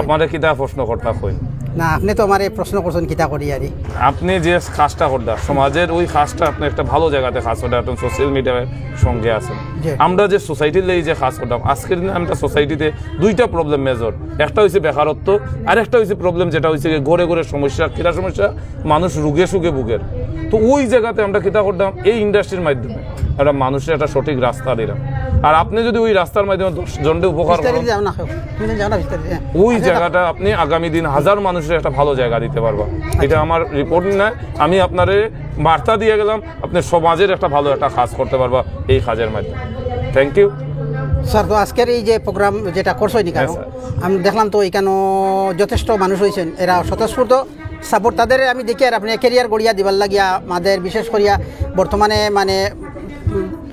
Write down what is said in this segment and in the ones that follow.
আপনারা কিতা প্রশ্ন করতা কই না আপনি তো আমারে প্রশ্ন করছেন কিতা করি আরি আপনি যে কাজটা করদা সমাজের ওই কাজটা আপনি একটা ভালো জায়গাতে কাজ করতে এখন সোশ্যাল মিডিয়ার সঙ্গে আছেন আমরা যে সোসাইটির লেগে যে কাজ করতাম আজকের দিনে আমরা সোসাইটিতে দুইটা প্রবলেম মেজর একটা হচ্ছে বেকারত্ব আর একটা হচ্ছে প্রবলেম যেটা হচ্ছে ঘরে ঘরে সমস্যা কিরা সমস্যা মানুষ রোগে সুগে ভুগের তো ওই জায়গাতে আমরা কিতা করতাম এই ইন্ডাস্ট্রির মাধ্যমে একটা মানুষের একটা সঠিক রাস্তা দিলাম আর আপনি যদি ওই রাস্তার মাধ্যমে 10 জনকে উপকার করেন ওই জায়গাটা আপনি আগামী দিন হাজার মানুষের একটা ভালো জায়গা দিতে পারবা এটা আমার রিপোর্ট না আমি আপনারে বার্তা দিয়ে গেলাম আপনি সমাজের একটা ভালো একটা কাজ করতে পারবা এই কাজের মাধ্যমে থ্যাংক ইউ স্যার তো আজকের এই যে প্রোগ্রাম যেটা করছো নি কেন আমি দেখলাম তো এখানে যথেষ্ট মানুষ হয়েছেন এরা স্বতঃস্ফূর্ত সাপোর্ট তাদের আমি দেখি আর আপনি ক্যারিয়ার গড়িয়া দিবার লাগিয়া আমাদের বিশেষ করিয়া বর্তমানে মানে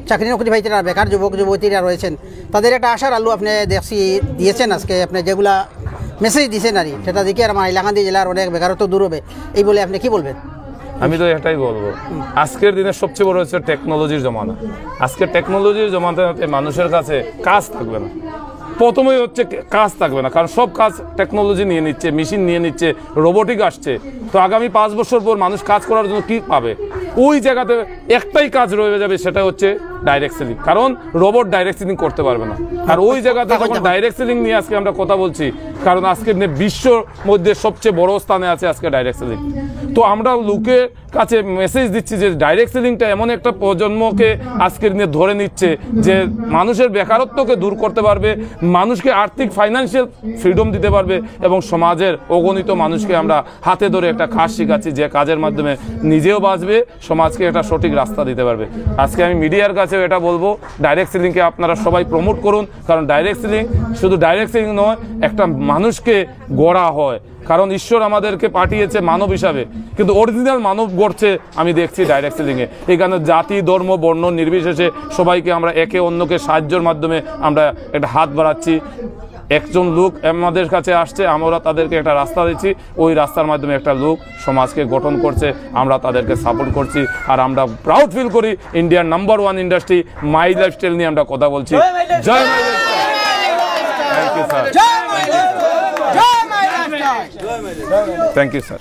চাকরি নকরি ভাইতেরা বেকার যুবক যুবতীরা রয়েছেন তাদের একটা আশার আলু আপনি দেখছি দিয়েছেন আজকে আপনি যেগুলা মেসেজ দিয়েছেন আর সেটা দেখি আর আমার হাইলাকান্দি জেলার অনেক বেকারত্ব দূর হবে এই বলে আপনি কি বলবেন আমি তো এটাই বলবো আজকের দিনে সবচেয়ে বড় হচ্ছে টেকনোলজির জমানা আজকে টেকনোলজির জমানাতে মানুষের কাছে কাজ থাকবে না প্রথমেই হচ্ছে কাজ থাকবে না কারণ সব কাজ টেকনোলজি নিয়ে নিচ্ছে মেশিন নিয়ে নিচ্ছে রোবোটিক আসছে তো আগামী 5 বছর পর মানুষ কাজ করার জন্য কি পাবে ওই জায়গাতে একটাই কাজ রয়ে যাবে সেটা হচ্ছে ডাইরেক্ট সেলিং কারণ রোবট ডাইরেক্ট সেলিং করতে পারবে না আর ওই জায়গাতে যখন ডাইরেক্ট সেলিং নিয়ে আজকে আমরা কথা বলছি কারণ আজকে বিশ্বর মধ্যে সবচেয়ে বড় স্থানে আছে আজকে ডাইরেক্ট সেলিং তো আমরা লোকের কাছে মেসেজ দিচ্ছি যে ডাইরেক্ট সেলিংটা এমন একটা প্রজন্মকে আজকের দিনে ধরে নিচ্ছে যে মানুষের বেকারত্বকে দূর করতে পারবে মানুষকে আর্থিক ফাইন্যান্সিয়াল ফ্রিডম দিতে পারবে এবং সমাজের অগণিত মানুষকে আমরা হাতে ধরে একটা কাজ শেখাচ্ছি যে কাজের মাধ্যমে নিজেও বাঁচবে সমাজকে একটা সঠিক রাস্তা দিতে পারবে আজকে আমি মিডিয়ার কাছেও এটা বলবো ডাইরেক্ট সেলিংকে আপনারা সবাই প্রমোট করুন কারণ ডাইরেক্ট সেলিং শুধু ডাইরেক্ট সেলিং নয় একটা মানুষকে গড়া হয় কারণ ঈশ্বর আমাদেরকে পাঠিয়েছে মানব হিসাবে কিন্তু অরিজিনাল মানব গড়ছে আমি দেখছি ডাইরেক্ট সেলিংয়ে এখানে জাতি ধর্ম বর্ণ নির্বিশেষে সবাইকে আমরা একে অন্যকে সাহায্যের মাধ্যমে আমরা একটা হাত বাড়াচ্ছি একজন লোক আমাদের কাছে আসছে আমরা তাদেরকে একটা রাস্তা দিচ্ছি ওই রাস্তার মাধ্যমে একটা লোক সমাজকে গঠন করছে আমরা তাদেরকে সাপোর্ট করছি আর আমরা প্রাউড ফিল করি ইন্ডিয়ার নাম্বার 1 ইন্ডাস্ট্রি মাই লাইফস্টাইল নিয়ে আমরা কথা বলছি Joy my lifestyle thank you sir thank you sir